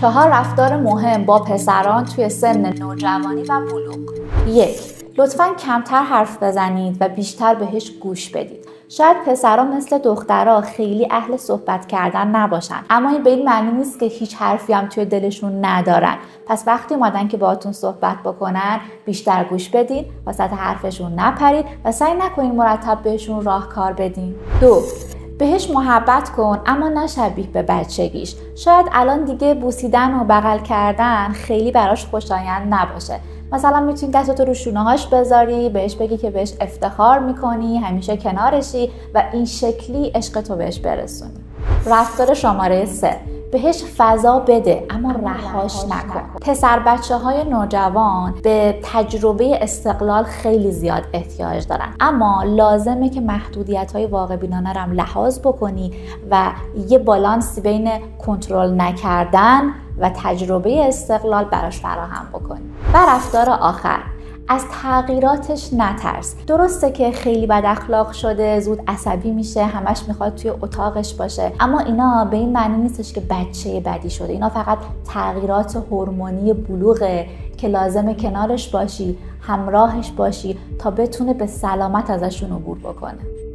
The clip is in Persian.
4 رفتار مهم با پسران توی سن نوجوانی و بلوغ. 1. لطفاً کمتر حرف بزنید و بیشتر بهش گوش بدید. شاید پسرها مثل دخترها خیلی اهل صحبت کردن نباشن، اما این به این معنی نیست که هیچ حرفی هم توی دلشون ندارن. پس وقتی اومدن که باهاتون صحبت بکنن بیشتر گوش بدین، وسط حرفشون نپرید و سعی نکنین مرتب بهشون راهکار بدین. 2. بهش محبت کن اما نه شبیه به بچگیش. شاید الان دیگه بوسیدن و بغل کردن خیلی براش خوشایند نباشه. مثلا میتونی دستتو رو شونه‌هاش بذاری، بهش بگی که بهش افتخار میکنی، همیشه کنارشی و این شکلی عشقتو بهش برسونی. رفتار شماره 3. بهش فضا بده اما رهاش نکن. پسر بچه‌های نوجوان به تجربه استقلال خیلی زیاد احتیاج دارن، اما لازمه که محدودیت‌های واقع بینانه رو هم لحاظ بکنی و یه بالانسی بین کنترل نکردن و تجربه استقلال براش فراهم بکنی. و رفتار آخر، از تغییراتش نترس. درسته که خیلی بد اخلاق شده، زود عصبی میشه، همش میخواد توی اتاقش باشه، اما اینا به این معنی نیستش که بچه بدی شده. اینا فقط تغییرات هورمونی بلوغه که لازمه کنارش باشی، همراهش باشی تا بتونه به سلامت ازشون عبور بکنه.